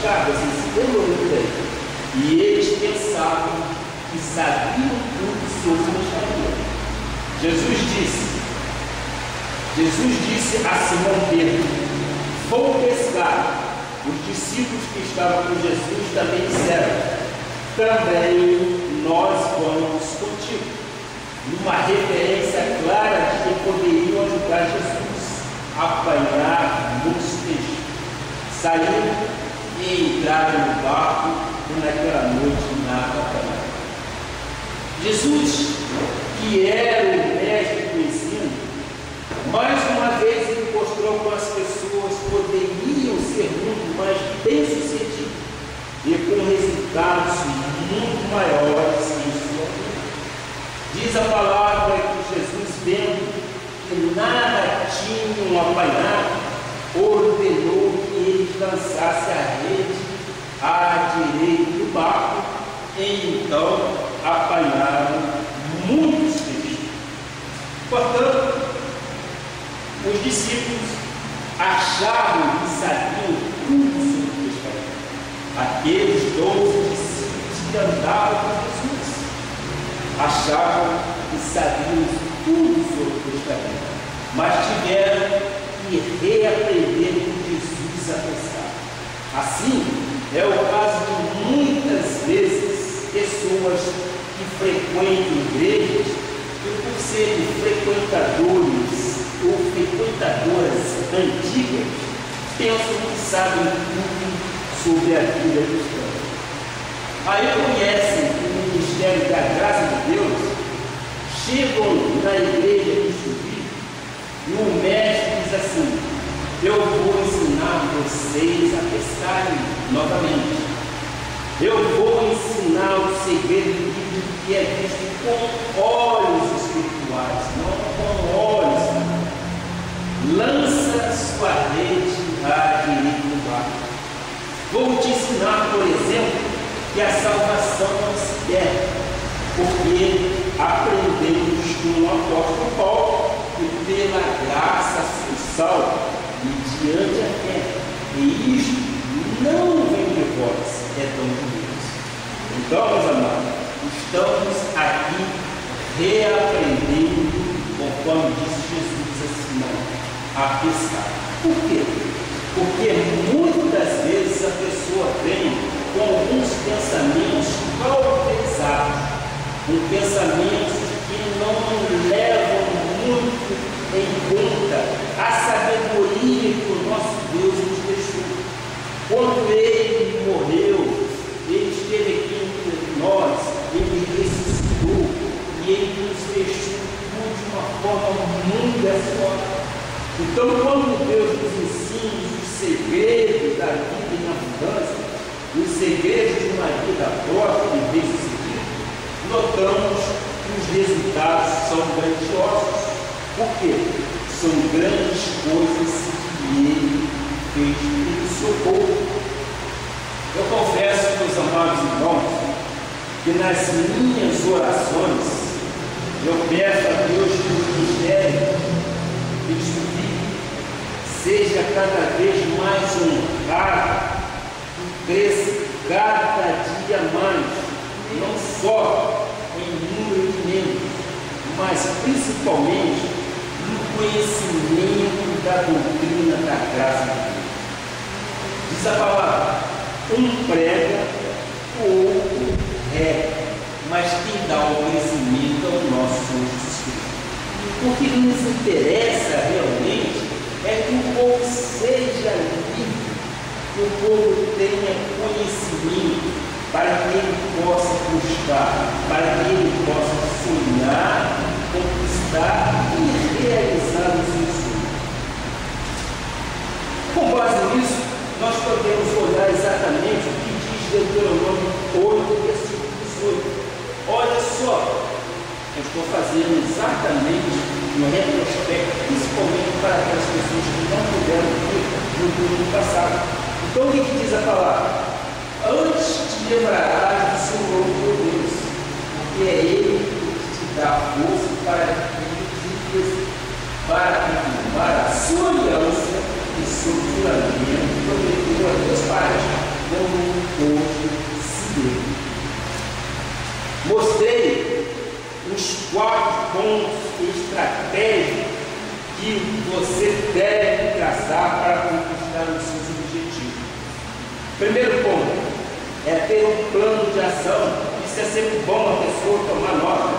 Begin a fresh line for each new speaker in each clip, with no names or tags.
ofuscadas, esse demônio daí. E eles pensavam que sabiam tudo sobre o Evangelho. Jesus disse a Simão Pedro: vou pescar. Os discípulos que estavam com Jesus também disseram: também nós vamos contigo. Uma referência clara de que poderiam ajudar Jesus a apanhar muitos peixes. Saíram e entraram no barco e naquela noite nada apanharam. Jesus, que era o mestre do ensino, mais uma vez ele mostrou como as pessoas poderiam ser muito mais bem-sucedidas e com resultados muito maiores em sua vida. Diz a palavra que Jesus, vendo que nada tinham apanhado, ordenou que eles lançassem a rede à direita do barco, e então apanharam muitos peixes. Portanto, os discípulos achavam que sabiam tudo sobre o pescaria. Aqueles 12 discípulos que andavam com Jesus achavam que sabiam tudo sobre o pescaria, mas tiveram que reaprender com Jesus a pescar. Assim, é o caso de muitas vezes pessoas que frequentam igrejas e, por serem frequentadores ou frequentadoras antigas, pensam que sabem tudo sobre a vida cristã. Aí conhecem o ministério da graça de Deus, chegam na igreja que subir e o mestre diz assim: eu vou ensinar vocês a pescarem novamente. Eu vou ensinar o segredo do livro que é visto com olhos espirituais, não com olhos carnais. Lança sua rede à direita do barco. Vou te ensinar, por exemplo, que a salvação não se perde, porque aprendemos com o apóstolo Paulo que pela graça sois salvos mediante a fé, e isto não vem de vós, é dom de Deus. Então, meus amados, estamos aqui reaprendendo, conforme disse Jesus a Simão, a pescar. Por quê? Porque muitas vezes a pessoa vem com alguns pensamentos cauterizados, com pensamentos que não levam muito em conta a sabedoria que o nosso Deus nos deixou. Quando Ele morreu, Ele esteve aqui entre nós, Ele ressuscitou e Ele nos deixou de uma forma muito graciosa. Então, quando Deus nos ensina os segredos da vida em abundância, os segredos de uma vida próspera e bem-sucedida, notamos que os resultados são grandiosos. Por quê? São grandes coisas que Ele fez pelo seu povo. Eu confesso, meus amados irmãos, que nas minhas orações eu peço a Deus que o ministério Cristo seja cada vez mais honrado e cresça cada dia mais, não só em número de membros, mas principalmente no conhecimento da doutrina da graça de Deus. Diz a palavra: um prega, o outro rega, mas quem dá o crescimento é o nosso Senhor Jesus Cristo. O que nos interessa realmente é que o povo seja livre, que o povo tenha conhecimento, para que ele possa buscar, para que ele possa sonhar, conquistar e realizar os seus sonhos. Com base nisso, nós podemos olhar exatamente o que diz Deuteronômio 8, versículo 18. Olha só, eu estou fazendo exatamente um retrospecto, principalmente para aquelas pessoas que não puderam vir no domingo passado. Então, o que diz a palavra? Antes te lembrarás do Senhor teu Deus, porque é Ele que te dá força para confirmar a sua aliança e seu juramento que prometeu a teus pais, não Primeiro ponto é ter um plano de ação. Isso é sempre bom a pessoa tomar nota.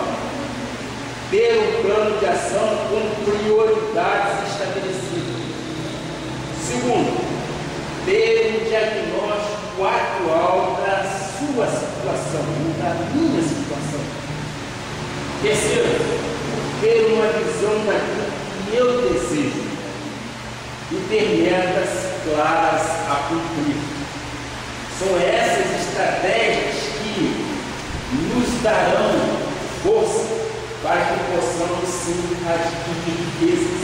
Ter um plano de ação com prioridades estabelecidas. Segundo, ter um diagnóstico atual da sua situação, da minha situação. Terceiro, ter uma visão daquilo que eu desejo e ter metas claras a cumprir. São essas estratégias que nos darão força para que possamos sim adquirir riquezas.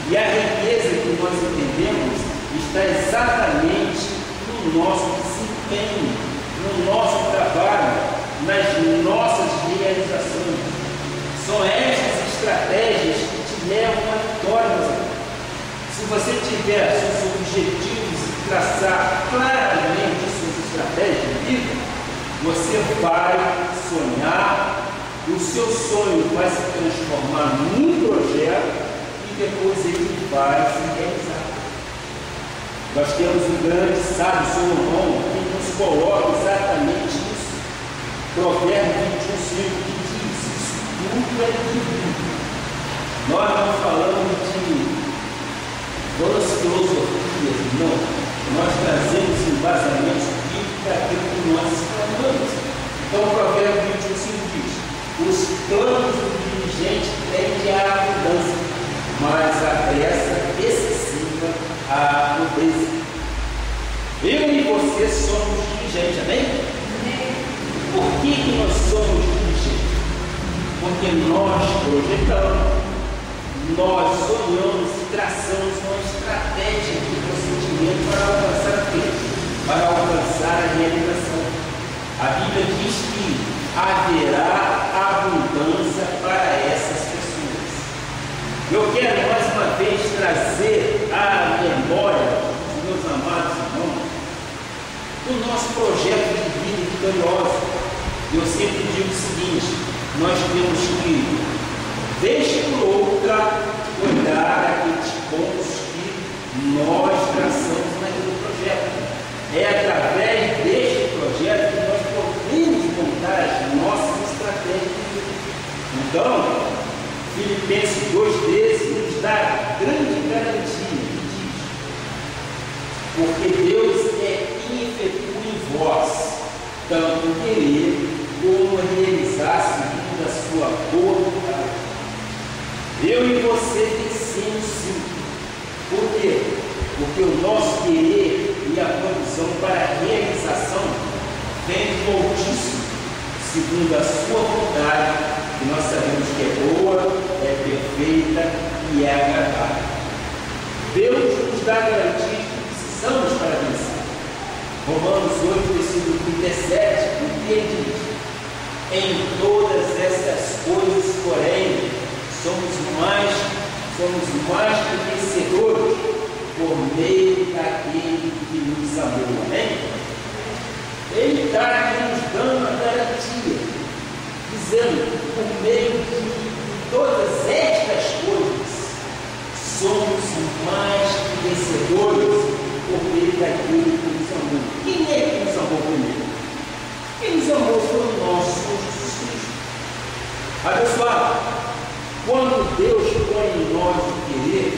E a riqueza que nós entendemos está exatamente no nosso desempenho, no nosso trabalho, nas nossas realizações. São estas estratégias que te levam à vitória, meus amigos. Se você tiver seus objetivos e traçar claramente suas estratégias de vida, você vai sonhar, o seu sonho vai se transformar num projeto e depois ele vai se realizar. Nós temos um grande sábio, Salomão, que nos coloca exatamente isso. Provérbios 21:5, que diz: isso tudo é divino. Nós não falamos de vãs filosofias, não. Nós trazemos embasamento bíblico daquilo que nós falamos. Então, o Provérbio 21:5 diz: os planos do diligente tendem à abundância, mas a pressa excessiva à pobreza. Eu e você somos diligentes, amém? Por que nós somos diligentes? Porque nós projetamos, nós sonhamos e traçamos uma estratégia de procedimento para alcançar o quê? Para alcançar a realização. A Bíblia diz que haverá abundância para essas pessoas. Eu quero mais uma vez trazer à memória dos meus amados irmãos o nosso projeto de vida vitoriosa. Eu sempre digo o seguinte: nós temos que, vez por outra, olhar aqueles pontos que nós traçamos naquele projeto. É através deste projeto que nós podemos montar as nossas estratégias de vida. Então, Filipenses 2,13 nos dá grande garantia que diz: porque Deus é quem efetua em vós tanto querer como realizar segundo a sua boa vontade. Eu e você vencemos sim. Por quê? Porque o nosso querer e a provisão para a realização vem do Altíssimo, segundo a sua vontade, que nós sabemos que é boa, é perfeita e é agradável. Deus nos dá garantia de que precisamos para vencer. Romanos 8, versículo 37, o que ele diz? Em todas essas coisas, porém, somos mais que vencedores por meio daquele que nos amou. Amém? Ele está aqui nos dando a garantia, dizendo: por meio de todas estas coisas, somos mais que vencedores por meio daquele que nos amou. Quem é que nos amou primeiro? Quem nos amou foi o nosso Senhor Jesus Cristo. Abençoado, quando Deus põe em nós o querer,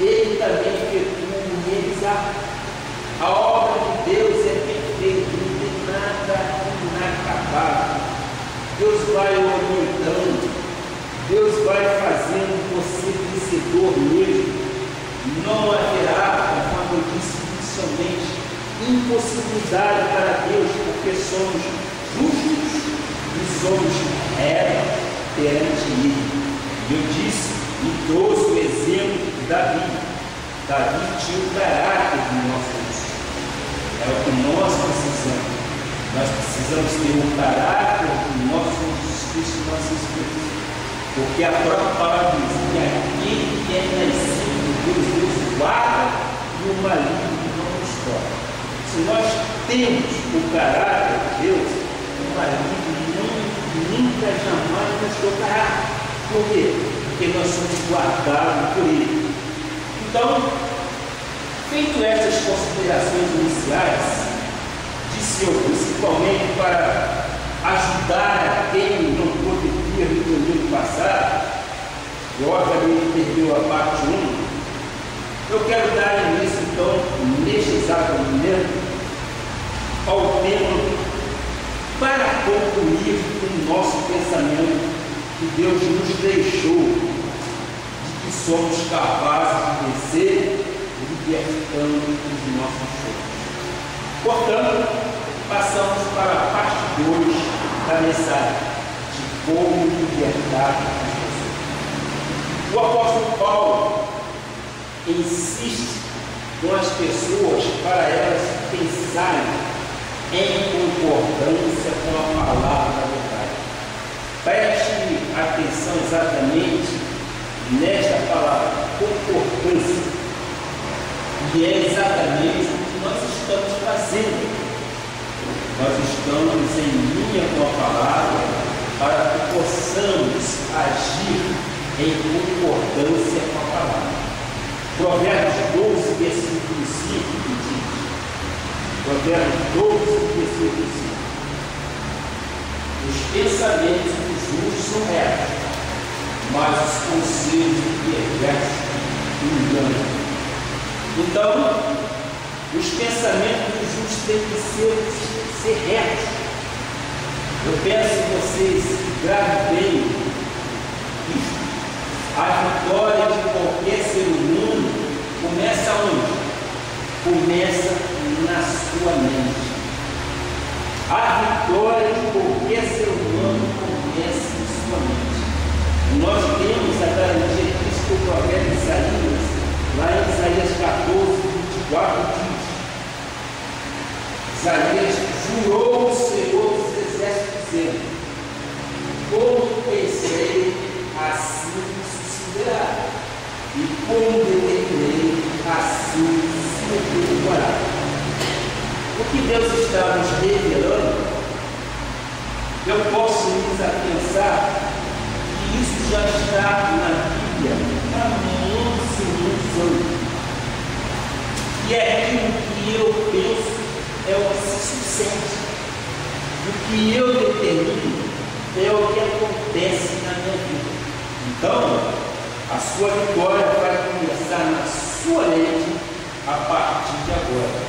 Ele também efetua o realizar. A obra de Deus é perfeita, não tem nada inacabável. Deus vai orientando, Deus vai fazendo você vencedor mesmo. Não haverá, como eu disse inicialmente, impossibilidade para Deus, porque somos justos e somos retos perante Ele. Eu disse e trouxe o exemplo de Davi. Davi tinha o caráter do nosso Deus. É o que nós precisamos. Nós precisamos ter o caráter do nosso Jesus Cristo em nossas vidas. Porque a própria palavra diz que aquele que é nascido de Deus, Deus guarda e o maligno não nos toca. Se nós temos o caráter de Deus, o maligno nunca jamais nos tocará. Por quê? Porque nós somos guardados por Ele. Então, feito essas considerações iniciais, disse eu, principalmente para ajudar a quem não pôde vir no domingo passado, e obviamente perdeu a parte 1, eu quero dar início, então, neste exato momento, ao tema para concluir o nosso pensamento que Deus nos deixou de que somos capazes de vencer, libertando os nossos sonhos. Portanto, passamos para a parte 2 da mensagem de como libertar as pessoas. O apóstolo Paulo insiste com as pessoas para elas pensarem em concordância com a palavra da verdade. Preste atenção exatamente nesta palavra, concordância, e é exatamente o que nós estamos fazendo. Nós estamos em linha com a palavra para que possamos agir em concordância com a palavra. Provérbios 12, versículo 5 diz: Provérbios 12, versículo 5: Os pensamentos dos justos são retos, mas os conselhos do perverso enganam. Então, os pensamentos dos justos têm que ser retos. Eu peço que vocês gravem bem isso. A vitória de qualquer ser humano começa onde? Começa na sua mente. A vitória de qualquer ser humano começa na sua mente. Nós temos a garantia disso que o profeta Isaías, lá em Isaías 14, 24, diz: Isaías jurou o Senhor dos Exércitos, dizendo: como pensei, assim sucederá, e como determinei, assim se efetuará. O que Deus está nos revelando, eu posso nos pensar que isso já está na Bíblia há muitos e muitos anos. E é aquilo que eu penso é o que se sucede. O que eu determino é o que acontece na minha vida. Então, a sua vitória vai começar na sua mente a partir de agora.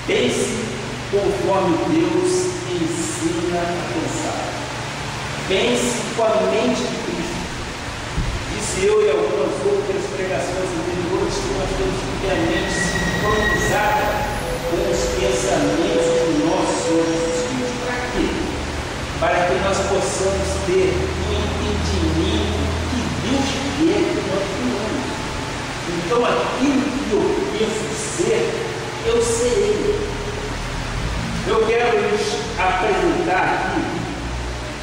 Pense conforme Deus ensina a pensar. Pense com a mente de Cristo. Disse eu e algumas outras pregações anteriores que nós temos que ter a mente sincronizada com os pensamentos do nosso Senhor Jesus Cristo. Para quê? Para que nós possamos ter um entendimento que Deus quer que nós tenhamos. Então, aquilo que eu penso ser, eu serei. Eu quero lhes apresentar aqui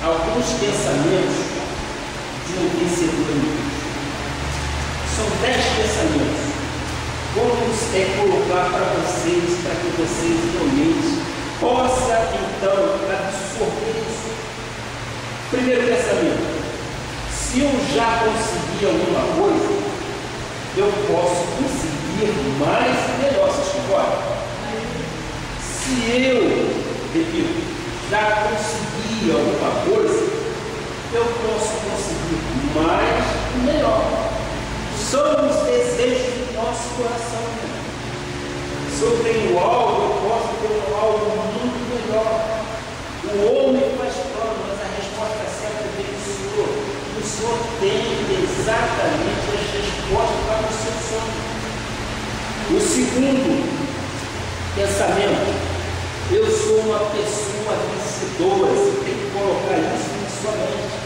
alguns pensamentos de um vencedor em Cristo. São 10 pensamentos. Vamos colocar para vocês, para que vocês realmente possam então absorver isso. Primeiro pensamento: se eu já consegui alguma coisa, eu posso conseguir mais e melhor. Vocês concordam? Se eu, repito, já consegui alguma coisa, eu posso conseguir mais e melhor. São os desejos do nosso coração. Se eu tenho algo, eu posso ter algo muito melhor. O homem faz plano, mas a resposta certa vem do Senhor. E o Senhor tem exatamente as respostas para o seu sonho. O segundo pensamento: eu sou uma pessoa vencedora. Você tem que colocar isso na sua mente.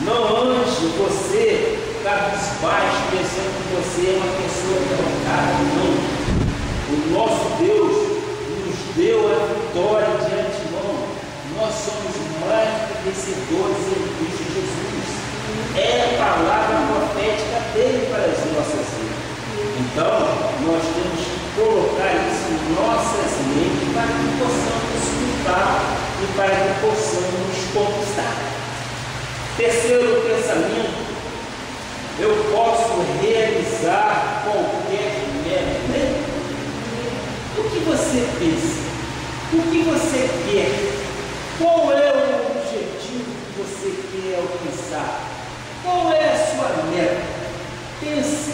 Não ande você cabisbaixo, pensando que você é uma pessoa derrotada. Não. O nosso Deus nos deu a vitória de antemão. Nós somos mais que vencedores em Cristo Jesus. É a palavra profética dele para as nossas vidas. Então, nós temos que colocar isso em nossas mentes para que possamos lutar e para que possamos conquistar. Terceiro pensamento: eu posso realizar qualquer meta. você pensa? O que você quer? Qual é o objetivo que você quer alcançar? Qual é a sua meta? Pense,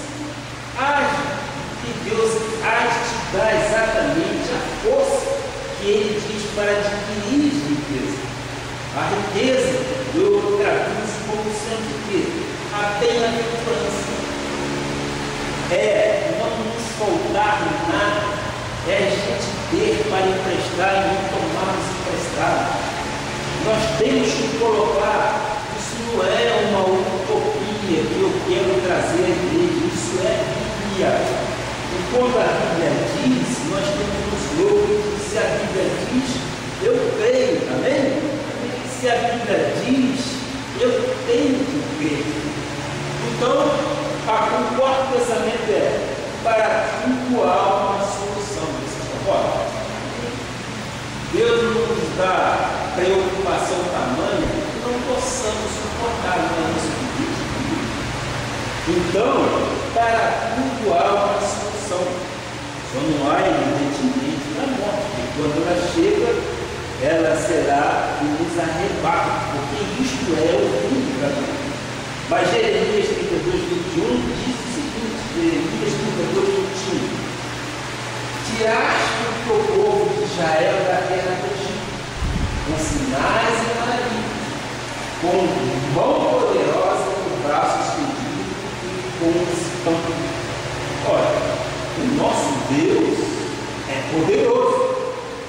age, e Deus há de te dar exatamente a força que Ele diz para adquirir riqueza. A riqueza eu traduzo como sendo o quê? A bem-aventurança. É não nos faltar nada, é a gente ter para emprestar e não tomarmos emprestado. Nós temos que colocar, isso não é uma utopia que eu quero trazer à igreja, isso é Bíblia. E quando a Bíblia diz, nós temos um slogan que se a Bíblia diz, eu creio, amém? Se a Bíblia diz, eu tenho que crer. Então, o quarto pensamento é, para tudo há uma solução. Vocês concordam? Deus não nos dá preocupação tamanha que não possamos suportar o nosso pedido. Então, para tudo há uma solução. Só não há, evidentemente, na morte. E quando ela chega, ela será e nos arrebata, porque isto é o fim do caminho. Mas Jeremias 32, 21 diz o seguinte, Jeremias 32, 21: tiraste o teu povo de Israel da terra do Egito, com sinais e maravilhas, com mão poderosa e braço estendido e com espanto. Olha, o nosso Deus é poderoso.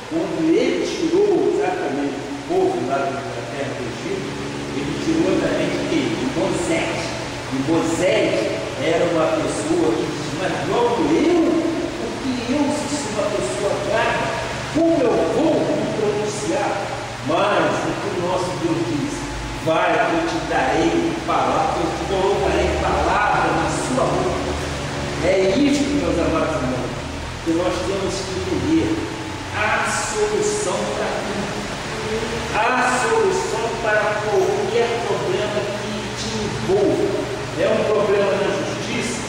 Quando Ele tirou exatamente o povo lá da terra do Egito, Ele tirou também de Moisés. E Moisés era uma pessoa que diz, mas logo porque eu sou uma pessoa fraca, como eu vou me pronunciar? Mas o que o nosso Deus diz, vai, eu te darei palavra, eu te colocarei palavra na sua boca. É isto, meus amados irmãos, que nós temos que entender. Há solução para tudo. Há solução para qualquer problema que te envolva. É um problema na justiça?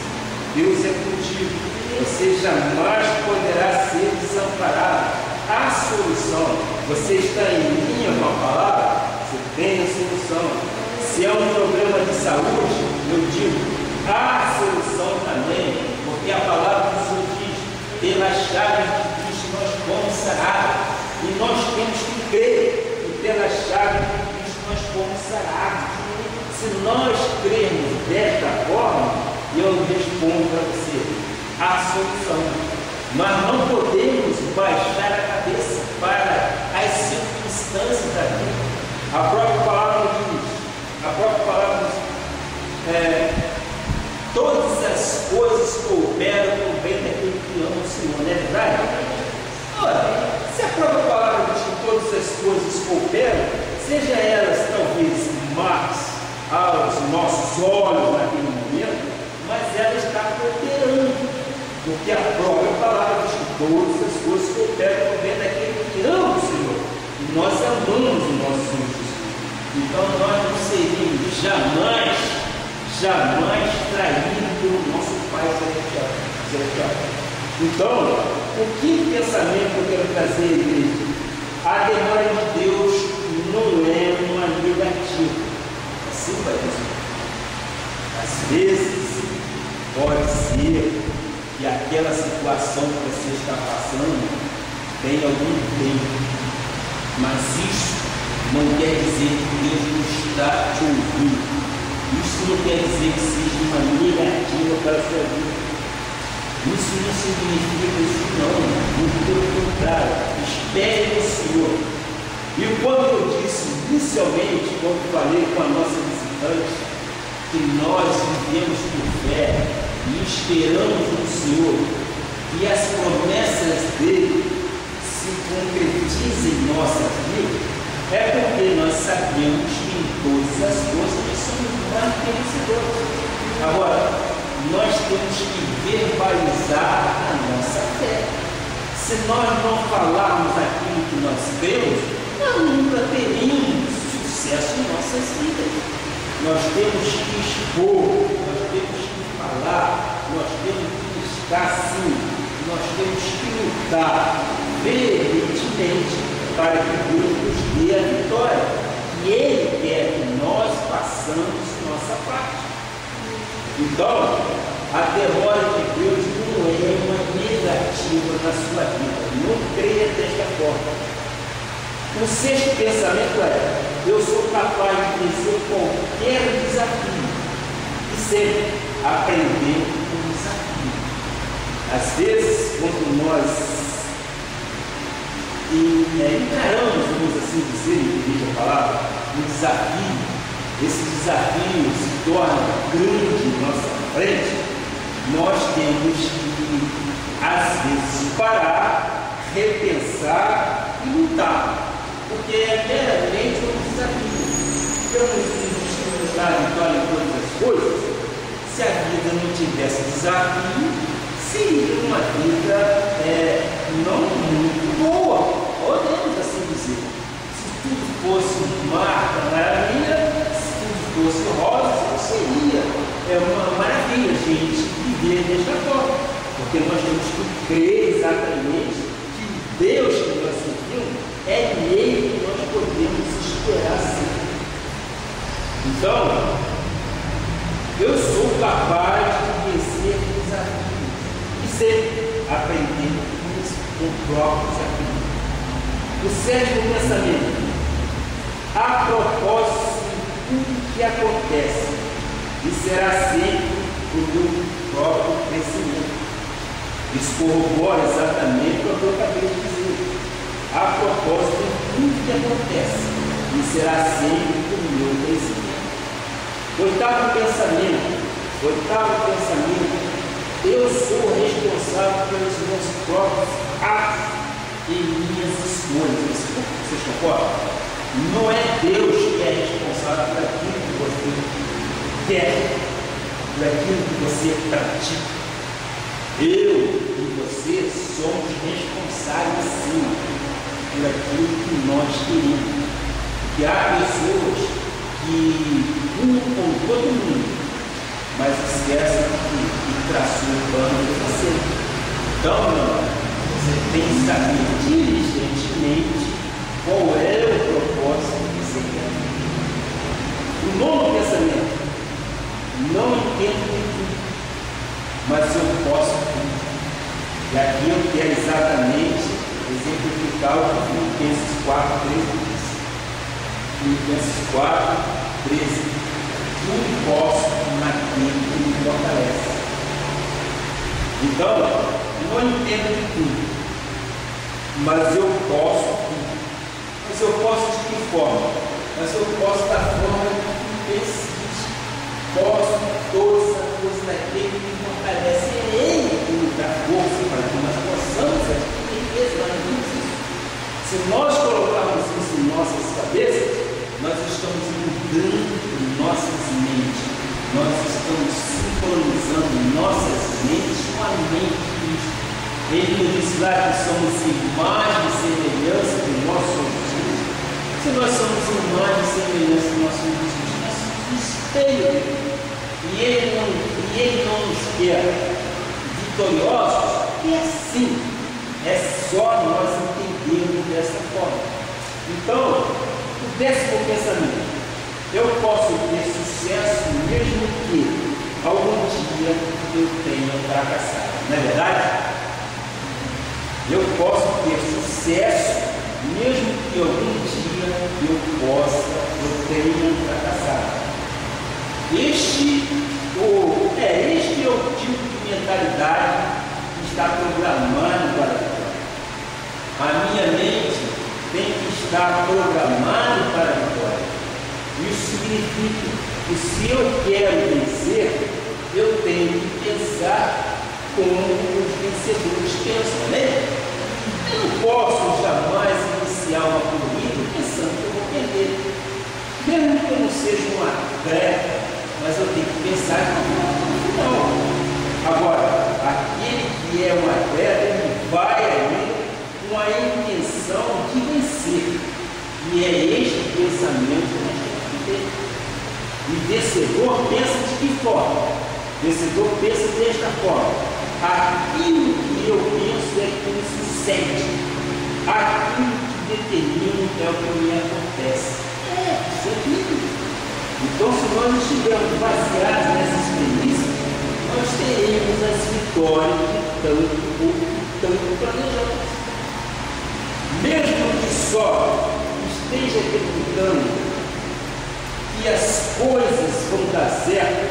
Deus é contigo. Você jamais poderá ser desamparado. Há solução. Você está em linha com a palavra? Você tem a solução. Se é um problema de saúde, eu digo, há solução também. Porque a palavra do Senhor diz, pela chave de nós fomos sarados, e nós temos que crer que pela chave de Cristo nós fomos sarados. Se nós crermos desta forma, eu respondo para você, a solução. Mas não podemos baixar a cabeça para as circunstâncias da vida. A própria palavra diz, todas as coisas cooperam para o bem daquele que ama o Senhor, não é verdade? Ora, se a própria palavra diz que todas as coisas cooperam, seja elas talvez más aos nossos olhos naquele momento, mas ela está cooperando, porque a própria palavra diz que todas as coisas cooperam para o bem daquele que ama o Senhor, e nós amamos o nosso Senhor Jesus. Então nós não seríamos jamais traídos pelo nosso Pai Celestial. Então, o que pensamento eu quero trazer à igreja? A demora de Deus não é uma negativa. Assim vai isso. Às vezes, pode ser que aquela situação que você está passando tem algum tempo, mas isso não quer dizer que Deus não está te ouvindo. Isso não quer dizer que seja uma negativa para a sua vida. Isso não significa isso não, muito pelo contrário, espere no Senhor. E quando eu disse inicialmente, quando falei com a nossa visitante, que nós vivemos por fé e esperamos no Senhor, e as promessas dele se concretizem em nossa vida, é porque nós sabemos que em todas as coisas nós somos mais vencedores. Agora, nós temos que verbalizar a nossa fé. Se nós não falarmos aquilo que nós cremos, nós nunca teríamos sucesso em nossas vidas. Nós temos que expor, nós temos que falar, nós temos que estar assim, nós temos que lutar. veementemente para que Deus nos dê a vitória. E Ele quer que nós façamos nossa parte. Então, a demora de Deus não é uma negativa na sua vida. Não creia desta forma. O sexto pensamento é: eu sou capaz de vencer qualquer desafio e sempre aprender com o desafio. Às vezes, quando nós encaramos, vamos assim dizer, entender a palavra, um desafio, esse desafio se torna grande em nossa frente, nós temos que, às vezes, parar, repensar e lutar. Porque é meramente um desafio. Eu não existimos dar vitória em todas as coisas. Se a vida não tivesse desafio, seria uma vida não muito boa, podemos assim dizer. Se tudo fosse mar maravilha, se tudo fosse rosa, não seria uma maravilha a gente viver desta forma. Porque nós temos que crer exatamente que Deus que nós servimos é nele que nós podemos esperar sempre. Então, eu sou capaz de vencer desafios e sempre aprendendo com o próprio desafio. O sétimo pensamento: a propósito de tudo que acontece, e será sempre o meu próprio crescimento. Isso corrobora exatamente o que eu acabei de dizer. A propósito de tudo que acontece, e será sempre o meu crescimento. Oitavo pensamento: eu sou responsável pelos meus próprios atos e minhas escolhas. Vocês concordam? Não é Deus que é responsável por aquilo que você quer, por aquilo que você pratica. Eu e você somos responsáveis sim por aquilo que nós queremos. Porque há pessoas que culpam todo mundo, mas esquecem que traçou o plano de você. Então, você tem que saber diligentemente qual é o propósito que você quer. O nono pensamento: não entendo de tudo, mas eu posso tudo. E aqui eu quero exatamente exemplificar o que Filipenses 4:13 diz. Filipenses 4:13: tudo posso naquele que me fortalece. Então, não entendo de tudo, mas eu posso tudo. Mas eu posso de que forma? Mas eu posso da forma que existe. Posso todas as coisas naquele que me fortalece. É Ele que nos dá força para que nós possamos adquirir riqueza. Se nós colocarmos isso em nossas cabeças, nós estamos mudando nossas mentes. Nós estamos sincronizando nossas mentes com a mente de Cristo. Ele nos disse lá que somos imagem e semelhança do nosso Jesus. Se nós somos imagem e semelhança do nosso Jesus, nós somos espelho. E Ele não nos quer vitoriosos, e assim, é só nós entendermos dessa forma. Então, o décimo pensamento: eu posso ter sucesso mesmo que algum dia eu tenha fracassado. Não é verdade? Eu posso ter sucesso mesmo que algum dia eu tenha fracassado. Este é o tipo de mentalidade que está programado para a vitória. A minha mente tem que estar programada para a vitória. Isso significa que se eu quero vencer, eu tenho que pensar como os vencedores pensam, né? Eu não posso jamais iniciar uma corrida pensando que eu vou perder. Mesmo que eu não seja um atleta, mas eu tenho que pensar que eu vou não. Agora, aquele que é um atleta, ele vai ali com a intenção de vencer. E é este pensamento que nós temos que ter. E vencedor pensa de que forma? Vencedor pensa desta forma: aquilo que eu penso é como se sente. determino é o que me acontece. Isso é bíblico. Então, se nós estivermos baseados nessas premissas, nós teremos as vitórias que tanto planejamos. Mesmo que só esteja acreditando que as coisas vão dar certo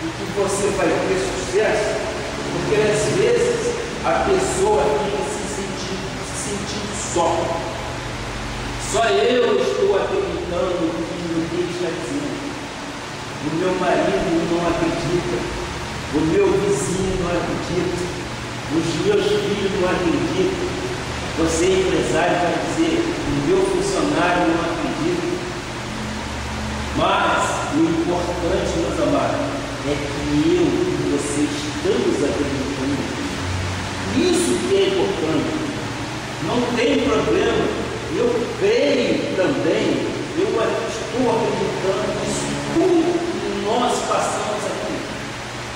e que você vai ter sucesso, porque às vezes a pessoa fica se sentindo só. Só eu estou acreditando no que Deus está dizendo. O meu marido não acredita, o meu vizinho não acredita, os meus filhos não acreditam. Você, empresário, vai dizer, o meu funcionário não acredita. Mas o importante, meus amados, é que eu e você estamos acreditando. Isso que é importante. Não tem problema. Eu creio também, eu estou acreditando nisso tudo que nós passamos aqui.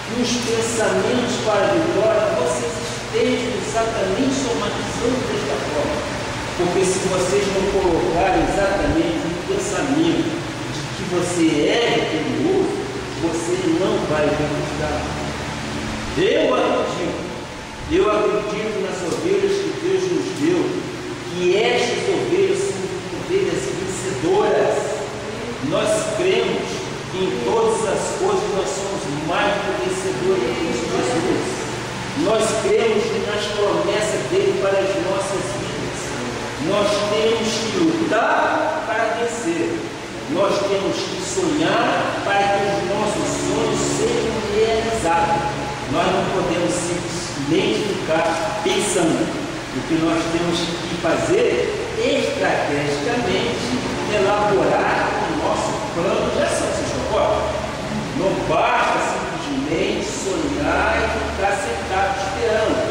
Que os pensamentos para a vitória, vocês estejam exatamente somatizando desta forma. Porque se vocês não colocarem exatamente o pensamento de que você é vitorioso, você não vai conquistar. Eu acredito nas ovelhas que Deus nos deu, que estas ovelhas são ovelhas vencedoras. Nós cremos que em todas as coisas nós somos mais do que vencedores em Cristo Jesus. Nós cremos nas promessas dele para as nossas vidas. Nós temos que lutar para vencer. Nós temos que sonhar para que os nossos sonhos sejam realizados. Nós não podemos simplesmente ficar pensando. O que nós temos que fazer estrategicamente, elaborar o nosso plano de ação. Vocês concordam? Não basta simplesmente sonhar e ficar sentado esperando.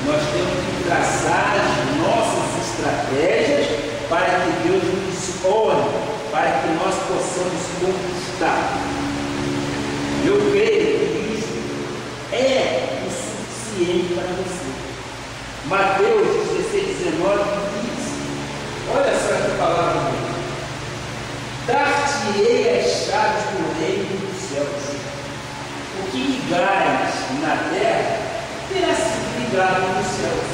Nós temos que traçar as nossas estratégias para que Deus nos honre, para que nós possamos conquistar. Eu creio que isso é o suficiente para você. Mateus 16, 19 diz, olha só essa palavra, dar-te-ei as chaves do reino dos céus. O que ligares na terra terá sido ligado nos céus.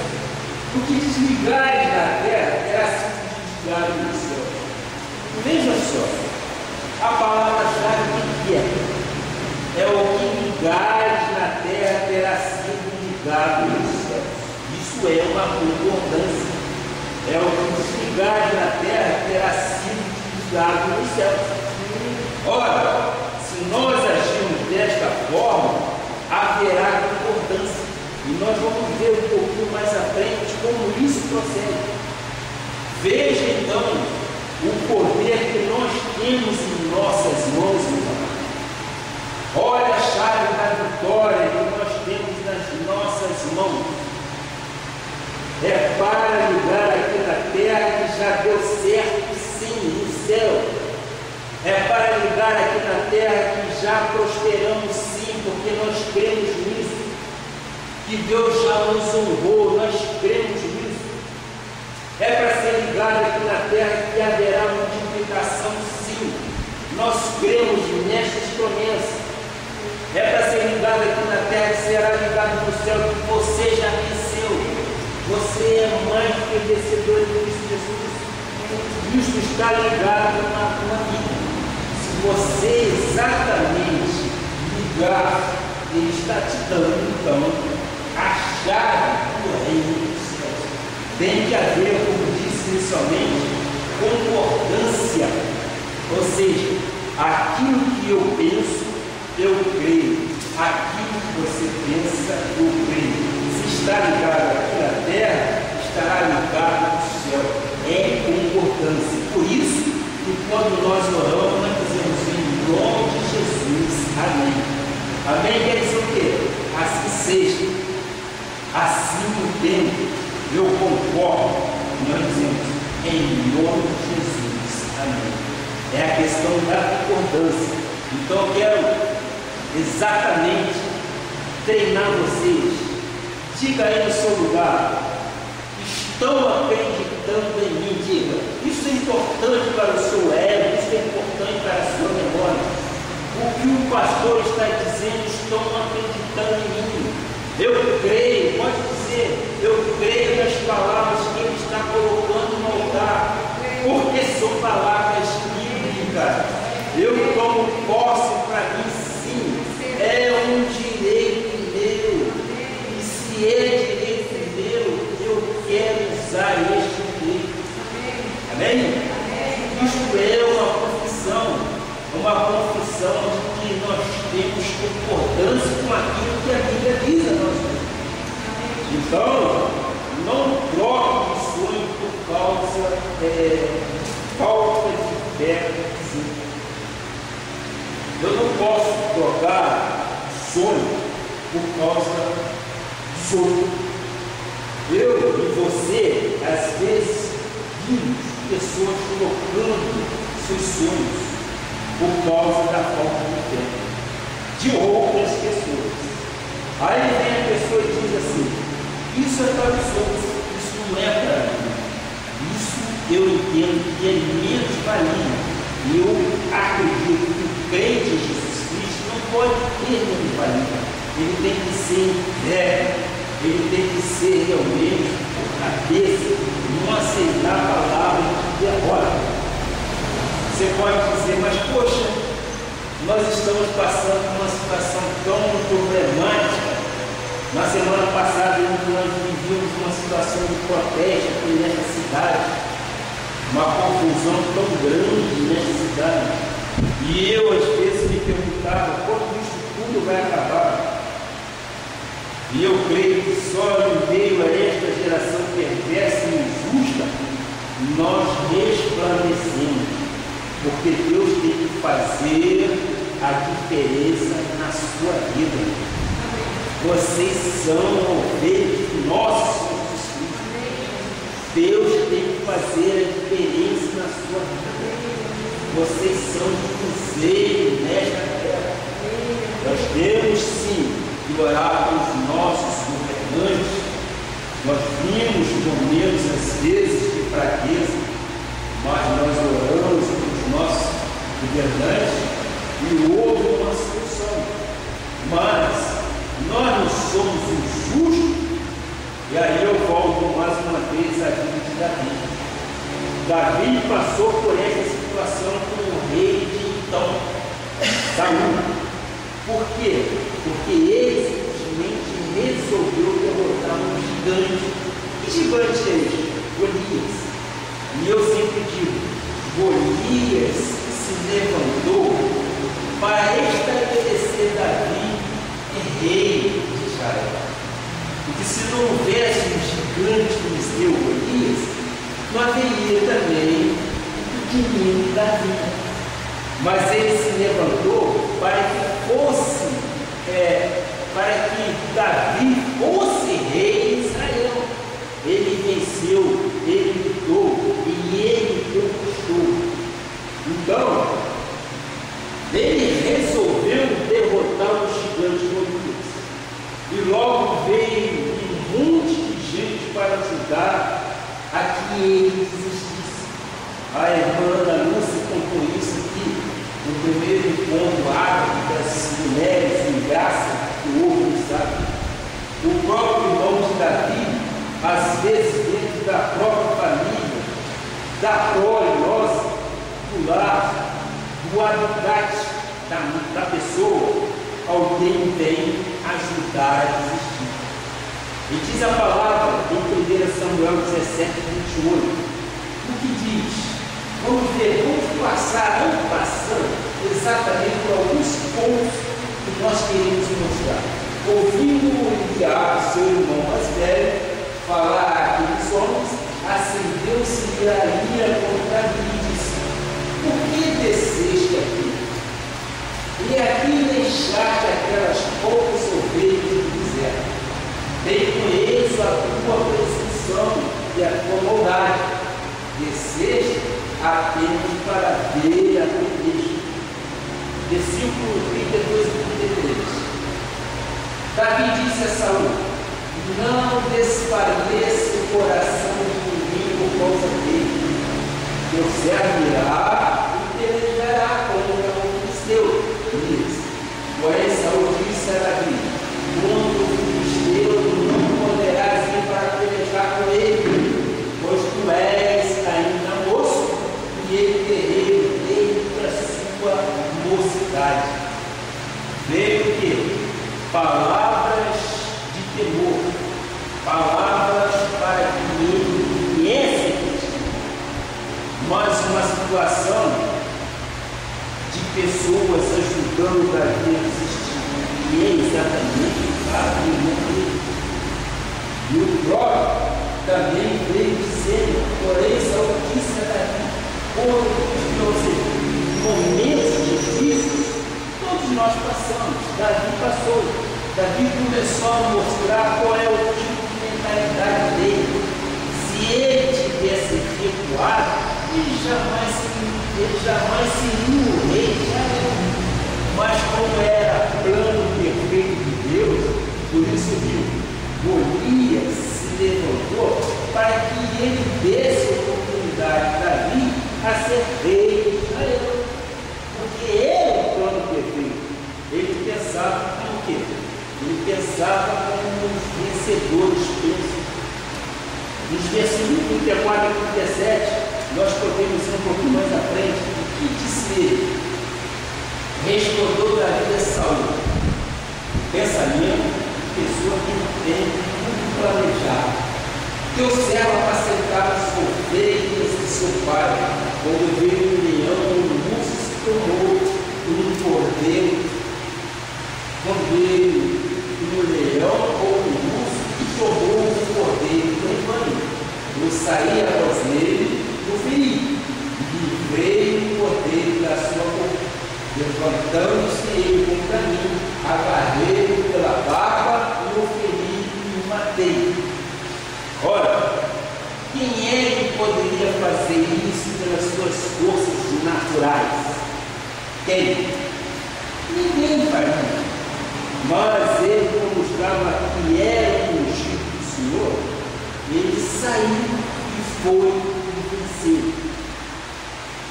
O que desligares na terra terá sido desligado nos céus. Veja só, a palavra-chave que é? É o que ligares na terra terá sido ligado nos céus. Isso é uma concordância. É o que desligares na terra terá sido desligado nos céus. Ora, se nós agirmos desta forma, haverá concordância. E nós vamos ver um pouquinho mais à frente como isso procede. Veja então o poder que nós temos em nossas mãos, meu amado. Olha a chave da vitória que nós temos nas nossas mãos. É para ligar aqui na terra que já deu certo, sim, no céu. É para ligar aqui na terra que já prosperamos, sim, porque nós cremos nisso. Que Deus já nos honrou, nós cremos nisso. É para ser ligado aqui na terra que haverá multiplicação, sim. Nós cremos nestas promessas. É para ser ligado aqui na terra que será ligado no céu, que você já venceu. Você é mais do que vencedor em Cristo Jesus. Isso está ligado na tua vida. Se você exatamente ligar, Ele está te dando, então, a chave do reino dos céus. Tem que haver, como disse inicialmente, concordância. Ou seja, aquilo que eu penso, eu creio. Aquilo que você pensa, eu creio. Se está ligado aqui na terra, estará ligado no céu. É concordância. Por isso que quando nós oramos, nós dizemos em nome de Jesus. Amém. Amém quer dizer o quê? Assim seja. Assim entendo. Eu concordo. Nós dizemos em nome de Jesus. Amém. É a questão da concordância. Então eu quero exatamente treinar vocês. Diga aí no seu lugar. Estão acreditando em mim, diga. importante para o seu ego, isso é importante para a sua memória. O que o pastor está dizendo, estão acreditando em mim. Eu creio, pode dizer, eu creio nas palavras que ele está colocando no altar, porque são palavras bíblicas. Eu tomo posse para mim, sim, é um direito meu. E se é direito meu, eu quero usar este direito. Amém? Isto é uma confissão de que nós temos concordância com aquilo que a Bíblia diz a nós. Então, não troque o sonho por causa de falta de fé. Eu não posso trocar sonho por causa de sonho. Eu e você, às vezes, vimos pessoas colocando seus sonhos por causa da falta de fé de outras pessoas. Aí vem a pessoa e diz assim: isso é para os outros, isso não é para mim. Isso eu entendo que é menos valia. E eu acredito que o crente em Jesus Cristo não pode ter menos valia. Ele tem que ser entregue, ele tem que ser realmente por cabeça, não aceitar a palavra de derrota. Você pode dizer, mas poxa, nós estamos passando por uma situação tão problemática. Na semana passada nós vivíamos uma situação de protesto aqui nessa cidade, uma confusão tão grande nessa cidade. E eu às vezes me perguntava, quando isso tudo vai acabar? E eu creio que só no meio a esta geração perversa e injusta, nós resplandecemos. Porque Deus tem que fazer a diferença na sua vida. Vocês são ovelhas de nosso Senhor Jesus. Deus tem que fazer a diferença na sua vida. Vocês são de cruzeiro nesta terra. Nós temos sim que orar pelos nossos governantes. Nós vimos momentos às vezes de fraqueza, mas nós oramos pelos nossos governantes e houve uma solução. Mas nós não somos injustos, e aí eu volto mais uma vez à vida de Davi. Davi passou por essa situação com o rei de então, Saul. Por quê? Porque ele simplesmente resolveu derrotar um gigante. Que gigante é este? Golias. E eu sempre digo, Golias se levantou para estabelecer Davi rei de Israel. Porque se não houvesse um gigante filisteu Golias, não haveria também o pequenino Davi. Mas ele se levantou para que fosse, para que Davi fosse rei de Israel. Ele venceu, ele lutou e ele conquistou. Então, ele resolveu derrotar o gigante Golias. E logo veio um monte de gente para ajudar a que ele desistisse. A irmã Ana Lúcia contou isso aqui no primeiro encontro árabe das mulheres em graça que houve no sábado. O próprio irmão de Davi, às vezes dentro da própria família, da prole nossa, do lar, do habitat da pessoa, alguém vem ajudar a desistir. E diz a palavra em 1 Samuel 17, 28, o que diz? Vamos ver, vamos passando exatamente por alguns pontos que nós queremos mostrar. Ouvindo Eliabe, seu irmão mais velho, falar àqueles homens, acendeu-se a ira contra mim e disse: por que desceste aqui? E aqui deixaste aquelas poucas ovelhas do deserto. Bem conheço a tua presunção e a tua maldade. Desceste apenas para ver a tua igreja. Versículo 32 e 33. Davi disse a Saul: não desfaleça o coração de ninguém por causa dele. Eu palavras de temor, palavras para que ele viesse a Cristo. Mas uma situação de pessoas ajudando Davi a resistir, e é exatamente o caso do irmão dele. E o próprio também veio dizendo, porém Saul disse a Davi, momentos difíceis, todos nós passamos, Davi passou. Davi começou a mostrar qual é o tipo de mentalidade dele. Se ele tivesse recuado, ele jamais seria o rei, mas como era plano perfeito de Deus, por isso viu, Golias se levantou para que ele desse oportunidade a Davi a ser rei de Israel. Porque era o plano perfeito. Ele pensava como o quê? Ele pensava como os vencedores pensam. Nos versículos 34 e 37, nós podemos ir um pouquinho mais à frente. O que disse ele? Respondeu Davi a Saul. Pensamento de pessoa que não tem tudo planejado. Teu servo apacentava as ovelhas de seu pai. Quando veio um leão, um urso se tomou um cordeiro. Quando veio um leão ou um urso e tomou um cordeiro do rebanho. Eu saí após ele, o feri, e veio o cordeiro da sua boca. Levantando-se ele contra mim, agarrei-o pela barba e o feri e o matei. Ora, quem é que poderia fazer isso pelas suas forças naturais? Quem? Ninguém faria. Mas ele, como estava que era o ungido do Senhor, ele saiu e foi e venceu.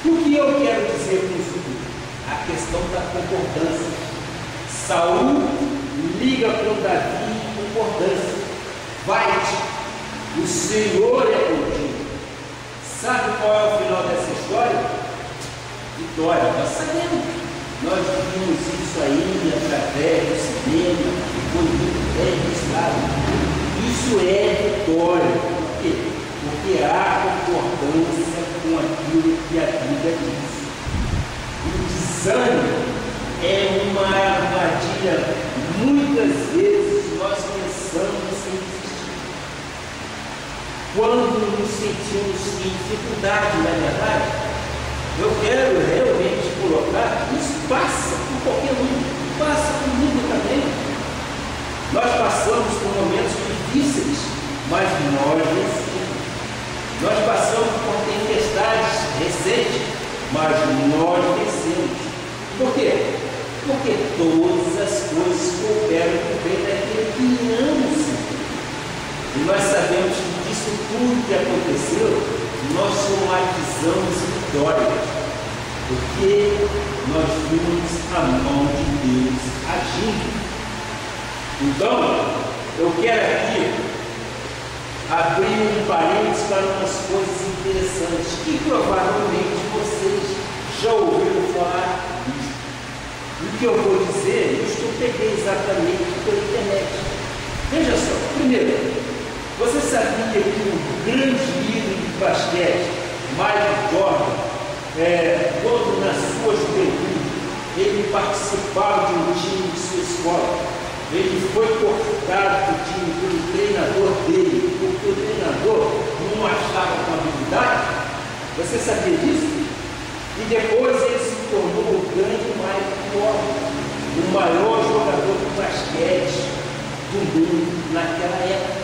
O que eu quero dizer com isso tudo? A questão da concordância. Saul liga com Davi em concordância. Vai-te, o Senhor é contigo. Sabe qual é o final dessa história? Vitória. Nós sabemos. Nós vimos isso aí através do cinema, foi muito bem registrado. Isso é vitória. Por quê? Porque há concordância com aquilo que a Bíblia diz. O desânimo é uma armadilha. Muitas vezes nós pensamos em desistir. Quando nos sentimos em dificuldade, na verdade, eu quero realmente colocar, isso passa por qualquer um, passa comigo também. Nós passamos por momentos difíceis, mas nós vencemos. Nós passamos por tempestades recentes, mas nós vencemos. Por quê? Porque todas as coisas cooperam para o bem daquele que ama o Senhor. E nós sabemos que disso tudo que aconteceu, nós somatizamos vitórias, porque nós vimos a mão de Deus agindo. Então, eu quero aqui abrir um parênteses para umas coisas interessantes que provavelmente vocês já ouviram falar disso. O que eu vou dizer, isso eu peguei exatamente pela internet. Veja só, primeiro, você sabia que o grande líder de basquete, Michael Jordan, quando na sua juventude, ele participava de um time de sua escola, ele foi cortado do time pelo treinador dele, porque o treinador não achava com habilidade. Você sabia disso? E depois ele se tornou o grande Michael Jordan, o maior jogador de basquete do mundo naquela época.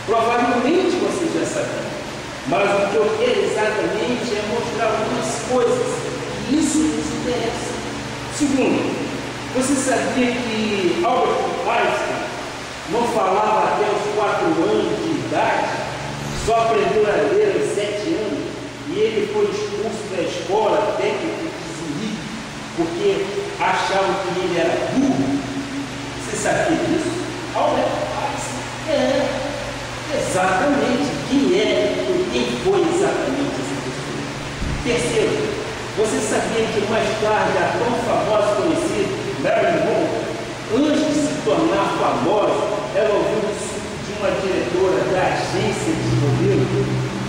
Provavelmente você já sabia, mas o que eu quero exatamente é mostrar algumas coisas, e isso nos interessa. Segundo, você sabia que Albert Einstein não falava até os 4 anos de idade, só aprendeu a ler aos 7 anos, e ele foi expulso da escola técnica de Zurique, porque achavam que ele era burro? Você sabia disso? Albert Einstein. Exatamente. Quem foi exatamente essa pessoa? Terceiro, você sabia que mais tarde a tão famosa conhecida Marilyn Monroe, antes de se tornar agência de modelo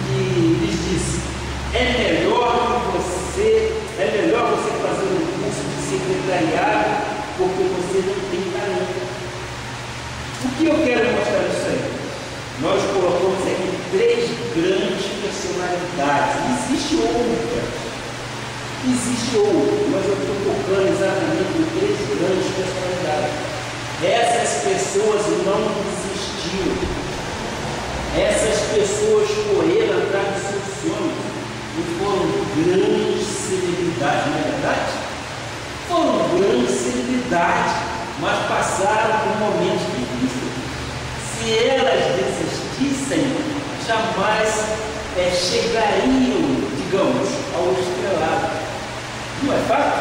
que lhes disse: é melhor você fazer um curso de secretariado porque você não tem talento. O que eu quero mostrar nisso aí? Nós colocamos aqui 3 grandes personalidades. Existe outra, mas eu estou focando exatamente em 3 grandes personalidades. Essas pessoas não desistiram. Essas pessoas correram atrás dos seus sonhos e foram grandes celebridades, não é verdade? Foram grandes celebridades, mas passaram por momentos difíceis. Se elas desistissem, jamais chegariam, digamos, ao estrelado. Não é fato?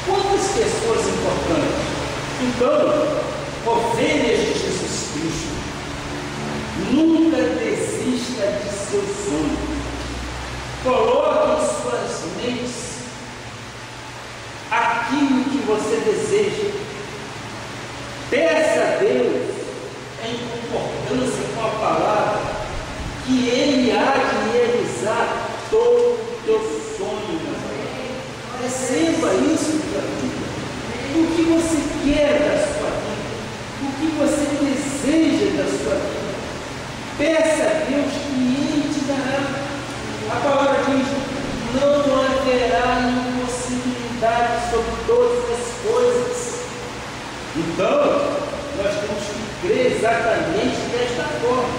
Quantas pessoas importantes? Então, ovelhas de Jesus Cristo, nunca desista de seu sonho. Coloque em suas mentes aquilo que você deseja. Peça a Deus em concordância com a palavra que Ele há de realizar todo o teu sonho. Receba isso da vida. O que você quer da sua vida? O que você deseja da sua vida? Peça a Deus que Ele te dará. A palavra diz: não haverá impossibilidade sobre todas as coisas. Então, nós temos que crer exatamente desta forma.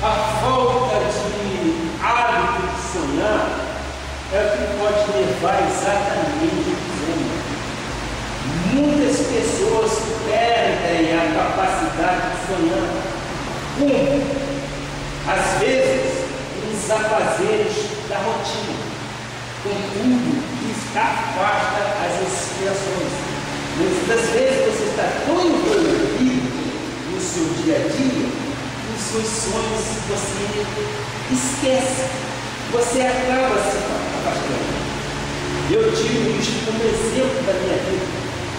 A falta de hábito de sonhar é o que pode levar exatamente ao desânimo. Muitas pessoas perdem a capacidade de sonhar. Como? Às vezes, nos afazeres da rotina, com tudo que afasta as inspirações. Muitas vezes você está tão envolvido no seu dia a dia, nos seus sonhos você esquece, você acaba se afastando. Eu tive isso como exemplo da minha vida.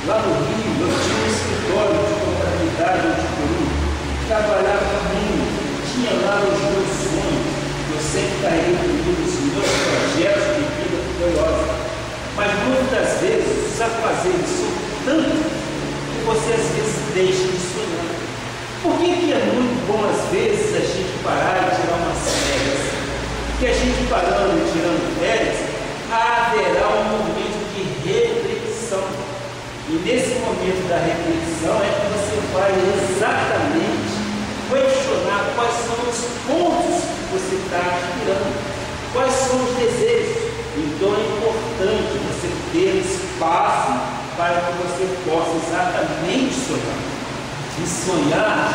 Lá no Rio, eu tinha um escritório de contabilidade de Coruña, trabalhava muito, tinha lá os meus sonhos, eu sempre carreguei comigo os meus projetos de vida gloriosa. Mas muitas das vezes os afazeres são tanto que você às vezes deixa de sonhar. Por que é muito bom às vezes a gente parar e tirar umas férias? Porque a gente parando e tirando férias, haverá um momento de reflexão. E nesse momento da reflexão é que você vai exatamente questionar quais são os pontos que você está aspirando, quais são os desejos. Então é importante você ter espaço para que você possa exatamente sonhar. E sonhar,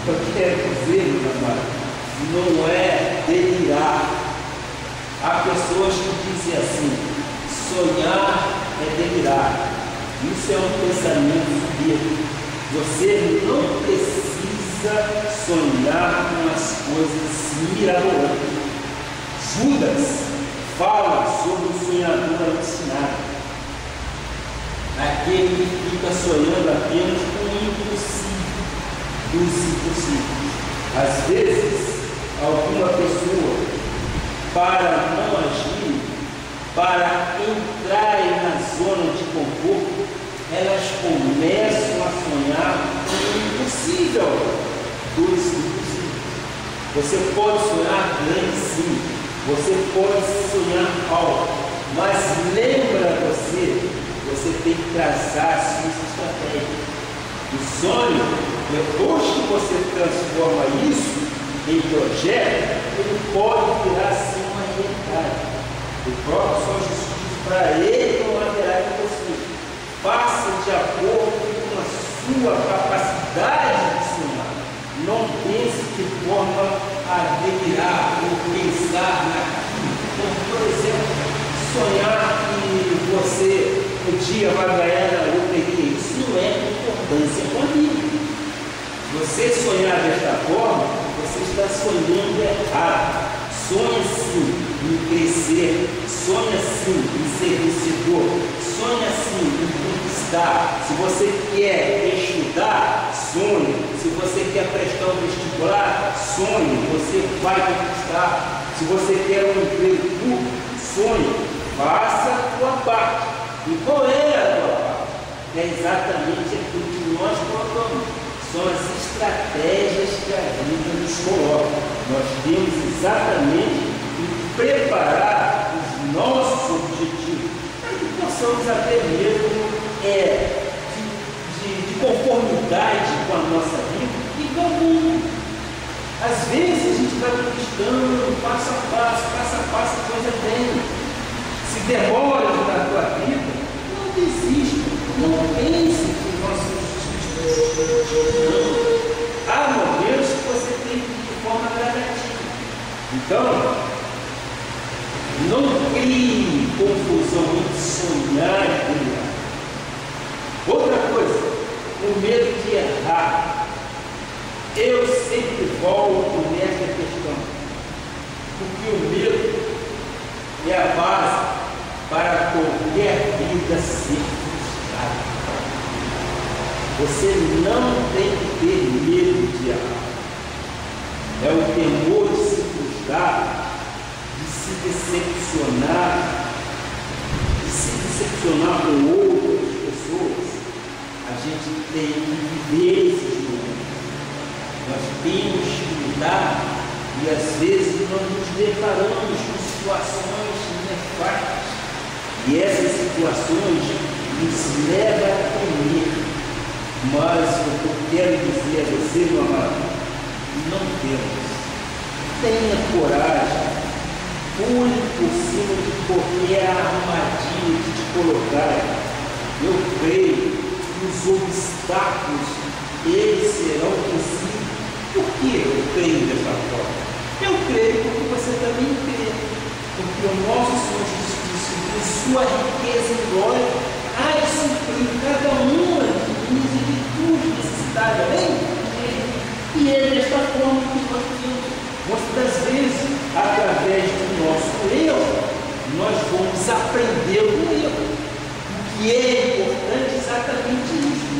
eu quero dizer, meu amado, não é delirar. Há pessoas que dizem assim: sonhar é delirar. Isso é um pensamento bíblico. Você não precisa sonhar com as coisas mirabolantes. Judas fala sobre o sonhador alucinado, aquele que fica sonhando apenas com o impossível dos impossíveis. Às vezes, alguma pessoa, para não agir, para entrar na zona de conforto, elas começam a sonhar com o impossível dos impossíveis. Você pode sonhar grande, sim. Você pode sonhar alto. Mas lembra você tem que traçar a sua estratégia. O sonho, depois que você transforma isso em projeto, ele pode virar sim uma realidade. O próprio Senhor Jesus diz: para ele não haverá impossível. Faça de acordo com a sua capacidade de sonhar. Não pense de forma a delirar ou pensar naquilo. Como, por exemplo, sonhar que você um dia vai ganhar na loteria. Isso não é concordância com a Bíblia. Você sonhar desta forma, você está sonhando errado. Sonhe sim, em crescer, sonha sim em ser vencedor, sonha sim em conquistar. Se você quer estudar, sonhe. Se você quer prestar um vestibular, sonhe, você vai conquistar. Se você quer um emprego público, sonhe, faça a tua parte. E qual é a tua parte? É exatamente aquilo que nós colocamos. São as estratégias que a vida nos coloca. Nós temos exatamente que preparar os nossos objetivos para que possamos até mesmo de conformidade com a nossa vida e com o mundo. Às vezes a gente vai conquistando passo a passo, a coisa vem. Se demora na tua vida, não desista, não pense que nós não. Há momentos que você tem que ir de forma gradativa. Então, não crie confusão em sonhar e criar. Outra coisa, o medo de errar. Eu sempre volto nessa questão, porque o medo é a base para qualquer vida ser frustrada. Você não tem que ter medo de errar. É o temor de se frustrar, de se decepcionar com outras pessoas. A gente tem que viver esses momentos. Nós temos que lidar e às vezes nós nos deparamos com situações nefastas. E essas situações nos levam a temer. Mas o que eu quero dizer a você, meu amado, não temos. Tenha coragem. Pule por cima de qualquer armadilha que te colocar. Eu creio que os obstáculos, eles serão possíveis. Por que eu creio dessa forma? Eu creio porque você também crê. Porque o nosso Senhor Jesus Cristo, com sua riqueza e glória, há de suprir cada uma de minhas virtudes necessidades. Amém? E é desta forma que nós temos. Muitas das vezes, através do nosso erro, nós vamos aprender o erro. O que é importante é exatamente isso.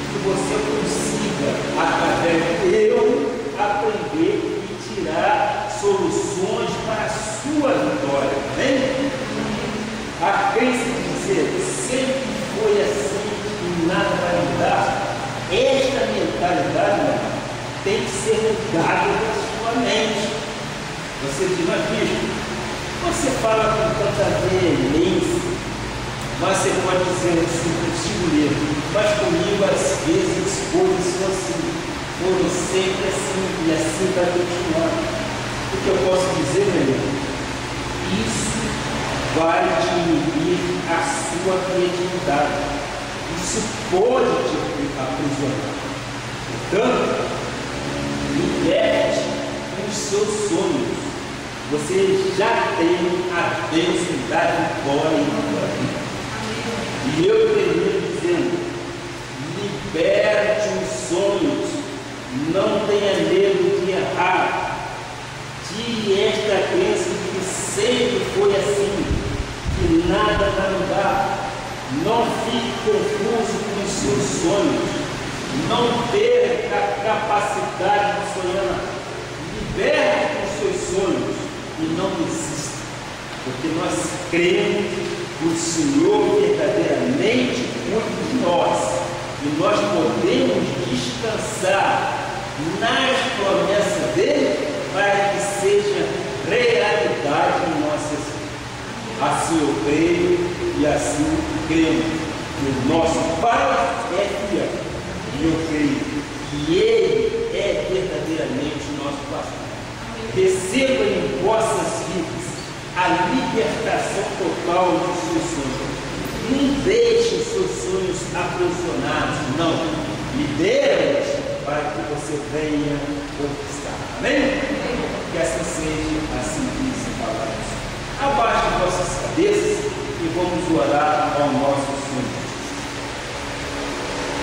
Que você consiga, através do erro, aprender e tirar soluções para a sua vitória. Amém? A crença de dizer sempre foi assim e nada vai mudar, esta mentalidade tem que ser mudada da sua mente. Você diz, mas bicho, você fala com tanta veemência, mas você pode dizer assim consigo mesmo, mas comigo às vezes as coisas são assim, foram sempre assim e assim vai continuar. O que eu posso dizer, meu irmão? Isso vai diminuir a sua criatividade. Isso pode te aprisionar. Portanto, liberte os seus sonhos. Você já tem a bênção da vitória em sua vida. E eu termino dizendo, liberte os sonhos, não tenha medo de errar. Tire esta crença de que sempre foi assim, que nada vai mudar. Não fique confuso com os seus sonhos. Não perca a capacidade de sonhar. Liberte os seus sonhos e não desista. Porque nós cremos que o Senhor verdadeiramente cuida de nós. E nós podemos descansar nas promessas dele para que seja realidade em nossas vidas. Assim eu creio e assim cremos que o nosso Pai é fiel. E eu creio que Ele é verdadeiramente o nosso pastor. Receba em vossas vidas a libertação total dos seus sonhos. Não deixe os seus sonhos aprisionados, não. Libere-os para que você venha conquistar. Amém? Que assim seja, assim diz a palavra. Abaixe as vossas cabeças e vamos orar ao nosso Senhor.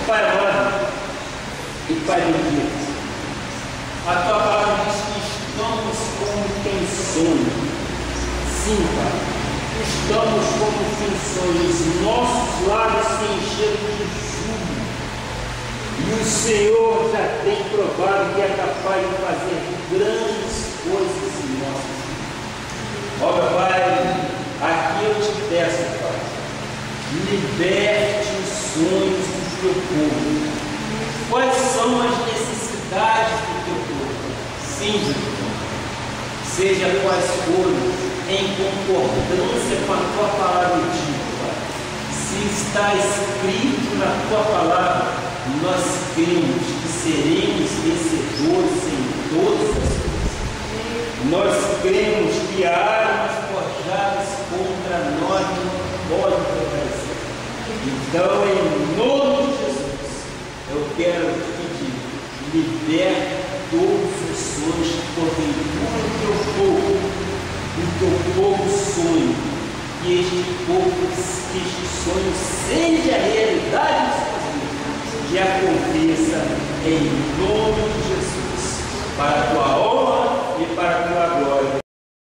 Pai amado e Pai bendito, a tua palavra diz que estamos como quem sonha. Sim, Pai, estamos como funções, nossos lábios se encheram de júbilo. E o Senhor já tem provado que é capaz de fazer grandes coisas em nossas vidas. Ó, meu Pai, aqui eu te peço, Pai, liberte os sonhos do teu povo. Quais são as necessidades do teu povo? Sim, Jesus. Seja quais forem, em concordância com a tua palavra dita, Pai. Se está escrito na tua palavra, nós cremos que seremos vencedores em todas as coisas. Nós cremos que armas forjadas contra nós não podem prevalecer. Então, em nome de Jesus, eu quero te pedir, liberte todos os sonhos que porventura o teu povo sonho, que este sonho seja a realidade de suas vidas, que aconteça em nome de Jesus, para a tua honra e para a tua glória.